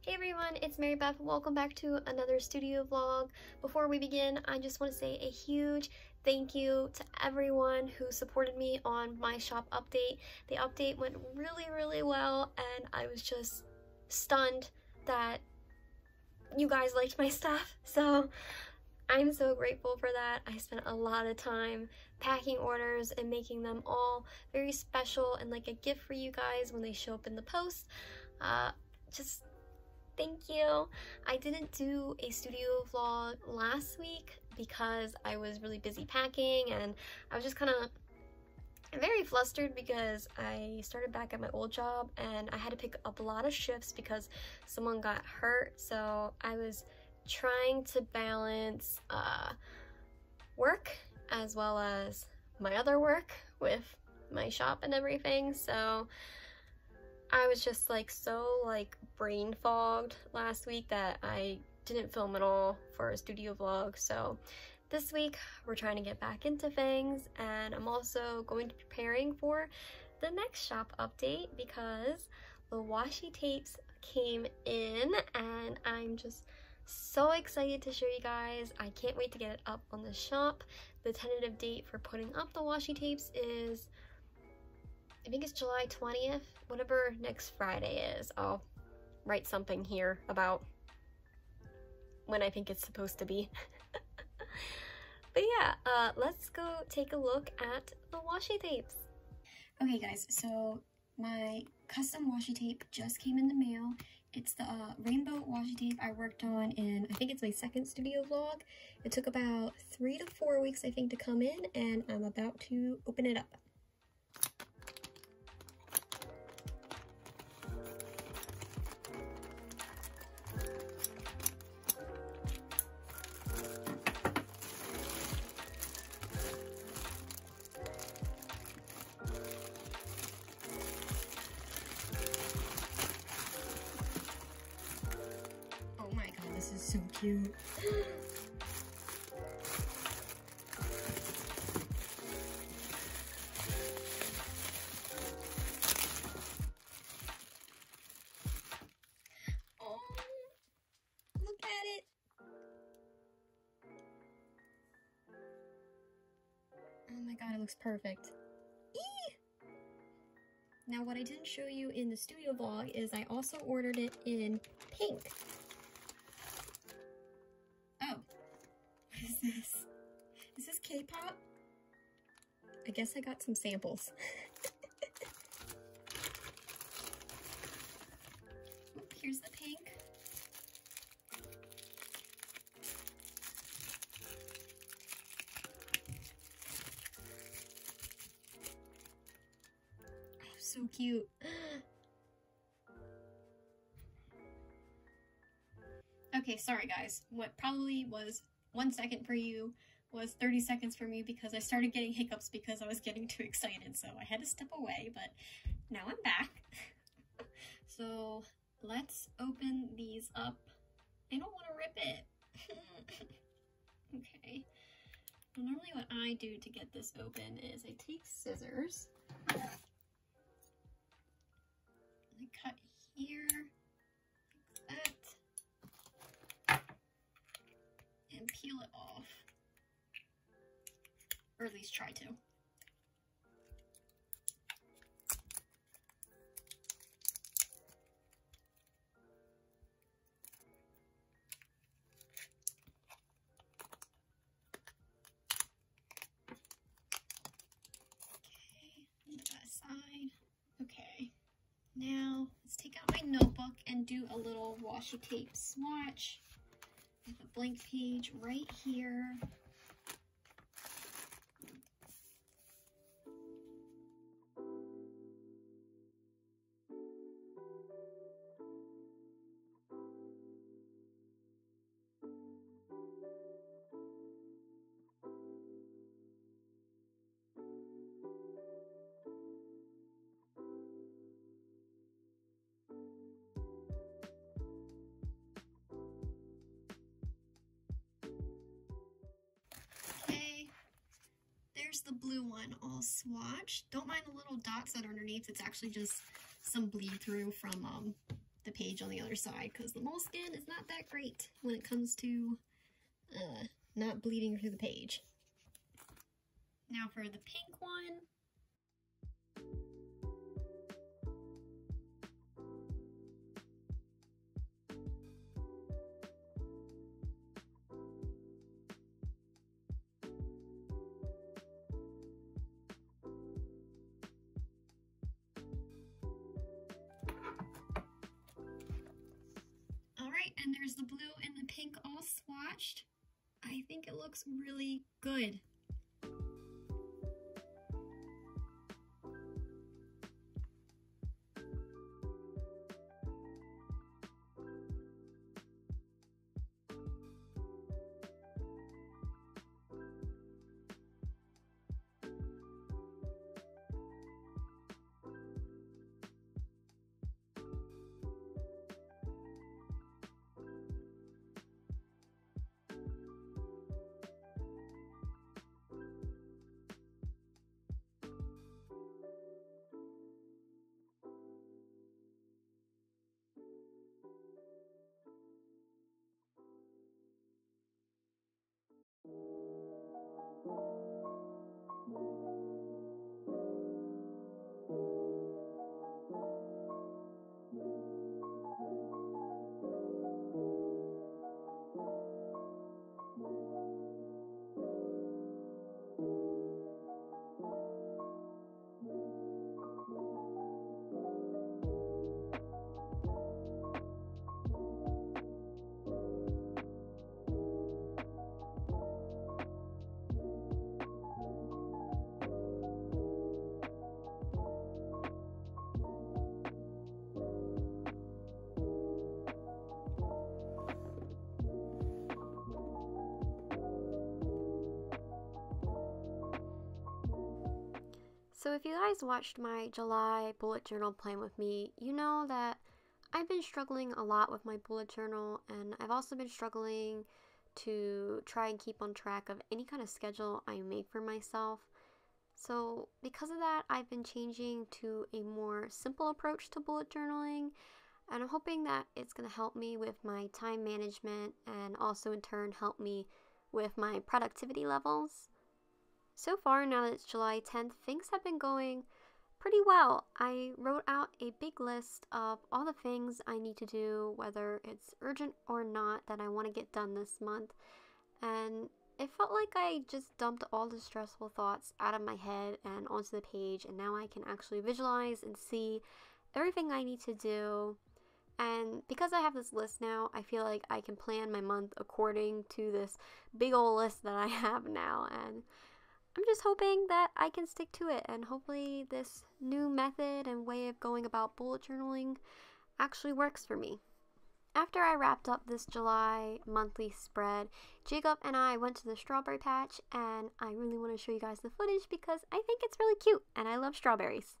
Hey everyone, it's Mary Beth. Welcome back to another studio vlog. Before we begin, I just want to say a huge thank you to everyone who supported me on my shop update. The update went really well, and I was just stunned that you guys liked my stuff. So I'm so grateful for that. I spent a lot of time packing orders and making them all very special and like a gift for you guys when they show up in the post. Just thank you. I didn't do a studio vlog last week because I was really busy packing, and I was just kind of very flustered because I started back at my old job and I had to pick up a lot of shifts because someone got hurt. So I was trying to balance work as well as my other work with my shop and everything. So I was just like so brain fogged last week that I didn't film at all for a studio vlog. So this week we're trying to get back into things, and I'm also going to be preparing for the next shop update because the washi tapes came in and I'm just so excited to show you guys. I can't wait to get it up on the shop. The tentative date for putting up the washi tapes is, I think it's July 20th, whatever next Friday is. I'll write something here about when I think it's supposed to be. But yeah, let's go take a look at the washi tapes. Okay guys, so my custom washi tape just came in the mail. It's the rainbow washi tape I worked on in, I think it's my second studio vlog. It took about 3 to 4 weeks, I think, to come in, and I'm about to open it up. Oh my god, this is so cute. Oh, look at it. Oh my god, it looks perfect. Eee! Now what I didn't show you in the studio vlog is I also ordered it in pink. Oh, what is this? Is this K-pop? I guess I got some samples. Oop, here's the pink. Oh, so cute. Okay, sorry guys. What probably was 1 second for you was 30 seconds for me because I started getting hiccups because I was getting too excited, so I had to step away, but now I'm back. So let's open these up. I don't want to rip it. Okay. Well, normally what I do to get this open is I take scissors. I cut here, like that. And peel it off, or at least try to. Okay, put that aside. Okay, now let's take out my notebook and do a little washi tape swatch. I have a blank page right here. There's the blue one all swatched. Don't mind the little dots that are underneath. It's actually just some bleed through from the the page on the other side because the moleskin is not that great when it comes to not bleeding through the page. Now for the pink one. Alright, and there's the blue and the pink all swatched. I think it looks really good. So if you guys watched my July bullet journal plan with me, you know that I've been struggling a lot with my bullet journal, and I've also been struggling to try and keep on track of any kind of schedule I make for myself. So because of that, I've been changing to a more simple approach to bullet journaling, and I'm hoping that it's going to help me with my time management and also in turn help me with my productivity levels. So far, now that it's July 10th, things have been going pretty well. I wrote out a big list of all the things I need to do, whether it's urgent or not, that I want to get done this month. And it felt like I just dumped all the stressful thoughts out of my head and onto the page, and now I can actually visualize and see everything I need to do. And because I have this list now, I feel like I can plan my month according to this big old list that I have now, and I'm just hoping that I can stick to it, and hopefully this new method and way of going about bullet journaling actually works for me. After I wrapped up this July monthly spread, Jacob and I went to the strawberry patch, and I really want to show you guys the footage because I think it's really cute and I love strawberries.